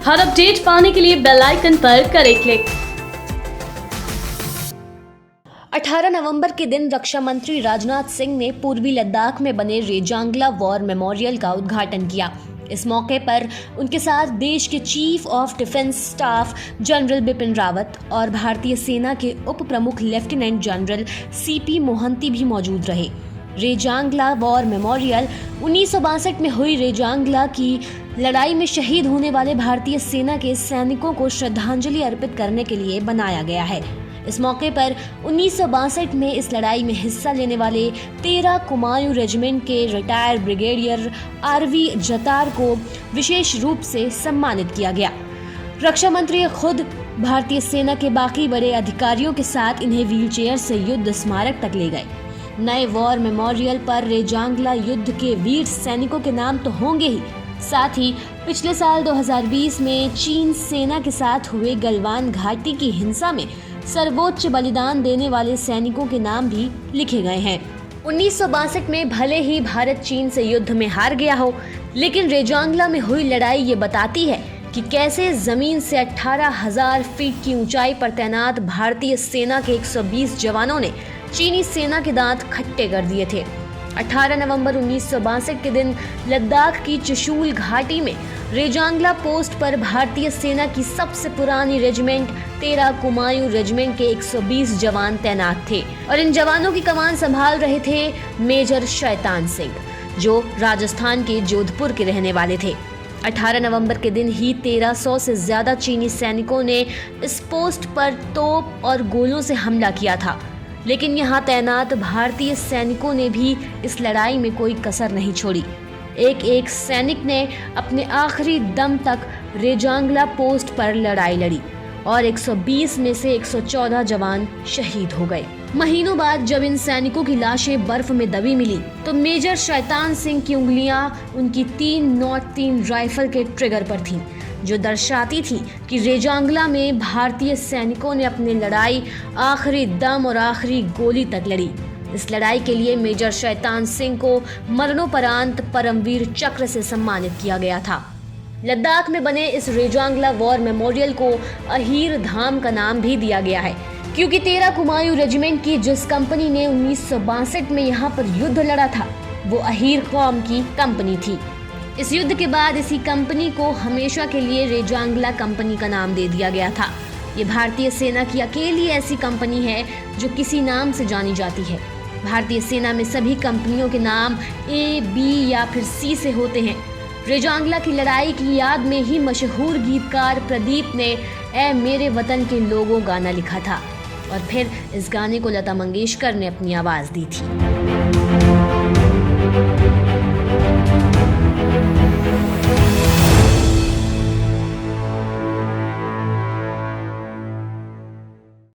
हर update पाने के लिए बेल आइकन पर करें क्लिक। 18 नवंबर के दिन रक्षा मंत्री राजनाथ सिंह ने पूर्वी लद्दाख में बने रेजांगला वॉर मेमोरियल का उद्घाटन किया। इस मौके पर उनके साथ देश के chief of defence staff general Bipin Rawat और भारतीय सेना के उप प्रमुख लेफ्टिनेंट जनरल सीपी मोहंती भी मौजूद रहे। रेजांगला वॉर मेमोरियल 1962 में हुई रेजांगला की लड़ाई में शहीद होने वाले भारतीय सेना के सैनिकों को श्रद्धांजलि अर्पित करने के लिए बनाया गया है। इस मौके पर 1962 में इस लड़ाई में हिस्सा लेने वाले 13 कुमायूं रेजिमेंट के रिटायर्ड ब्रिगेडियर आरवी जतार को विशेष रूप से सम्मानित किया गया। रक्षा मंत्री खुद भारतीय सेना के बाकी बड़े अधिकारियों के साथ इन्हें व्हीलचेयर से युद्ध स्मारक तक ले गए। नए वॉर मेमोरियल पर रेजांगला युद्ध के वीर सैनिकों के नाम तो होंगे ही, साथ ही पिछले साल 2020 में चीन सेना के साथ हुए गलवान घाटी की हिंसा में सर्वोच्च बलिदान देने वाले सैनिकों के नाम भी लिखे गए हैं। 1962 में भले ही भारत चीन से युद्ध में हार गया हो, लेकिन रेजांगला में हुई लड़ाई ये बताती है कि कैसे जमीन से 18,000 फीट की ऊंचाई पर तैनात भारतीय सेना के 120 जवानों ने चीनी सेना के दांत खट्टे कर दिए थे। 18 नवंबर 1962 के दिन लद्दाख की चुशूल घाटी में रेजांगला पोस्ट पर भारतीय सेना की सबसे पुरानी रेजिमेंट 13 कुमायूं रेजिमेंट के 120 जवान तैनात थे और इन जवानों की कमान संभाल रहे थे मेजर शैतान सिंह, जो राजस्थान के जोधपुर के रहने वाले थे। 18 नवंबर के दिन ही 1300 से ज्यादा चीनी सैनिकों ने इस पोस्ट पर तोप और गोलों से हमला किया था, लेकिन यहाँ तैनात भारतीय सैनिकों ने भी इस लड़ाई में कोई कसर नहीं छोड़ी। एक एक सैनिक ने अपने आखिरी दम तक रेजांगला पोस्ट पर लड़ाई लड़ी और 120 में से 114 जवान शहीद हो गए। महीनों बाद जब इन सैनिकों की लाशें बर्फ में दबी मिली तो मेजर शैतान सिंह की उंगलियां उनकी 3-03 राइफल के ट्रिगर पर थीं, जो दर्शाती थी कि रेजांगला में भारतीय सैनिकों ने अपनी लड़ाई आखिरी दम और आखिरी गोली तक लड़ी। इस लड़ाई के लिए मेजर शैतान सिंह को मरणोपरांत परमवीर चक्र से सम्मानित किया गया था। लद्दाख में बने इस रेजांगला वॉर मेमोरियल को अहीर धाम का नाम भी दिया गया है, क्योंकि 13 कुमायूं रेजिमेंट की जिस कंपनी ने 1962 में यहाँ पर युद्ध लड़ा था, वो अहीर कौम की कंपनी थी। इस युद्ध के बाद इसी कंपनी को हमेशा के लिए रेजांगला कंपनी का नाम दे दिया गया था। ये भारतीय सेना की अकेली ऐसी कंपनी है जो किसी नाम से जानी जाती है। भारतीय सेना में सभी कंपनियों के नाम A, B या फिर C से होते हैं। रेजांगला की लड़ाई की याद में ही मशहूर गीतकार प्रदीप ने ऐ मेरे वतन के लोगों गाना लिखा था और फिर इस गाने को लता मंगेशकर ने अपनी आवाज दी थी।